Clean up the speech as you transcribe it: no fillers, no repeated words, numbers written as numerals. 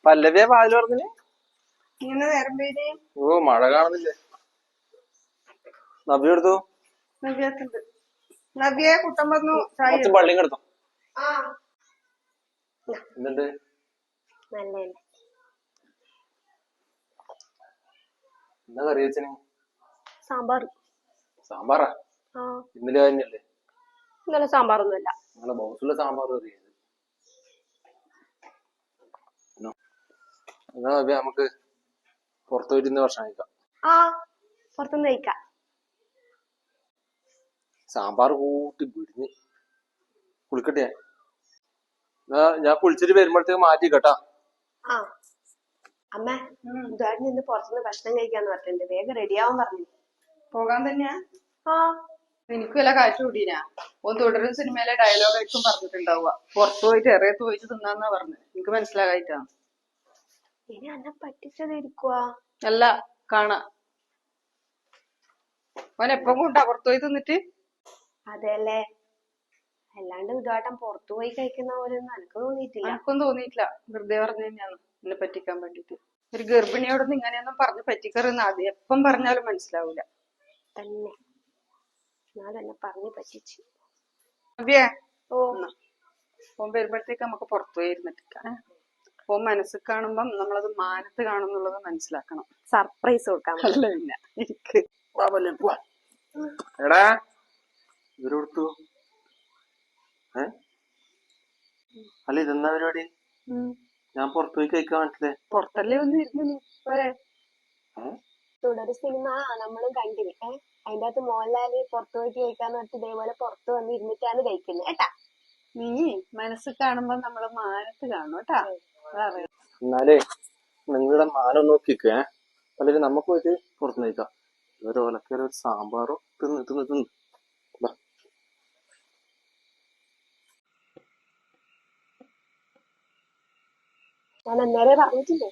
പല്ലവിയെ പാല് പറഞ്ഞിന് ഇങ്ങനെ നേരം പേര് ഓ മഴ കാണുന്നില്ലേ? നബി എടുത്തു നവ്യത്തുണ്ട്. നവ്യെ കുട്ടം വന്നു. കുറച്ച് പള്ളിയും കിടത്തോ. എന്തുണ്ട്? എന്താ കറി വെച്ചന്? സാമ്പാർ. സാമ്പാറാ? ഇന്നലെ കഴിഞ്ഞല്ലേ? ഇന്നലെ സാമ്പാറൊന്നുമല്ല. നിങ്ങളെ ബൗസുള്ള സാമ്പാർ കറി. എന്നാ നബി നമുക്ക് പുറത്തു പോയിട്ട് ഇന്ന് ഭക്ഷണം കഴിക്കാം. പുറത്തുനിന്ന് കഴിക്കാം. സാമ്പാർ കൂട്ടി പിടിഞ്ഞ് കുളിക്കട്ടെ. ഞാൻ കുളിച്ചിട്ട് വരുമ്പോഴത്തേക്ക് മാറ്റി കേട്ടാ. അമ്മ ഇതായിരുന്നു ഇന്ന് പുറത്തുനിന്ന് ഭക്ഷണം കഴിക്കാന്ന് പറഞ്ഞിട്ടുണ്ട്. വേഗം റെഡിയാവാൻ പറഞ്ഞു. പോകാൻ തന്നെയാ? എനിക്ക് വല്ല കാശ് കൂടിനാ? ഒന്ന് തുടരും സിനിമയിലെ ഡയലോഗ് ആയിരിക്കും പറഞ്ഞിട്ടുണ്ടാവുക. പുറത്തു പോയിട്ട് എറയത്ത് പോയിട്ട് തിന്നാന്നാ പറഞ്ഞത്. എനിക്ക് മനസ്സിലാകായിട്ടാ. ഇനി എന്നെ പറ്റിച്ചതിരിക്കുവാ? അല്ല, കാണാ. അവൻ എപ്പം കൊണ്ടാ പുറത്തു പോയി തിന്നിട്ട്? അതെല്ലേ, അല്ലാണ്ട് ഇതാട്ടം പുറത്തു പോയി കഴിക്കുന്ന പോലെ ഒന്നും എനിക്ക് തോന്നിയിട്ടില്ല. എനിക്കൊന്നും തോന്നിയിട്ടില്ല. വെറുതെ പറഞ്ഞു തന്നെയാണ് എന്നെ പറ്റിക്കാൻ വേണ്ടിട്ട്. ഒരു ഗർഭിണിയോടൊന്നും ഇങ്ങനെയൊന്നും പറഞ്ഞ് പറ്റിക്കറുന്ന ആദ്യം എപ്പം പറഞ്ഞാലും മനസ്സിലാവൂല. തന്നെ ഞാൻ എന്നെ പറഞ്ഞു പറ്റിച്ചു. അബ്യേ ഓൻ വരുമ്പോഴത്തേക്ക് നമുക്ക് പുറത്തു പോയി ഇരുന്നിട്ട് ഓൻ മനസ്സിൽ കാണുമ്പം നമ്മളത് മാനത്ത് കാണുന്നുള്ളത് മനസ്സിലാക്കണം. സർപ്രൈസ് കൊടുക്കാം. അല്ല പിന്നെ എനിക്ക് എടാ ഇവരെടുത്തു. അല്ല ഇതെന്നാ പരിപാടി? ഞാൻ പുറത്തു പോയി കഴിക്കാൻ പറ്റില്ലേ? പുറത്തല്ലേ ഒന്ന് ഇരുന്നു പോരെ. തുടര് സിനിമ നമ്മളും കണ്ടിന്. അതിന്റെ അകത്ത് മോഹൻലാല് പുറത്തു പോയിട്ട് കഴിക്കാന്ന് പറഞ്ഞിട്ട് ഇതേപോലെ പുറത്ത് വന്ന് ഇരുന്നിട്ടാണ് കഴിക്കുന്നത് കേട്ടാ. നീ മനസ്സിൽ കാണുമ്പോ നമ്മള് മാനത്ത് കാണും കേട്ടാ. എന്നാലേ നിങ്ങളുടെ മാനം നോക്കിക്കേ. അല്ലെങ്കിൽ നമുക്ക് പോയിട്ട് പുറത്ത് കഴിക്കാം. ഇവര് ഒലക്കേറെ ഒരു സാമ്പാറോ തിന്ന് ഞാൻ അന്നേരെ പറഞ്ഞിട്ടില്ലേ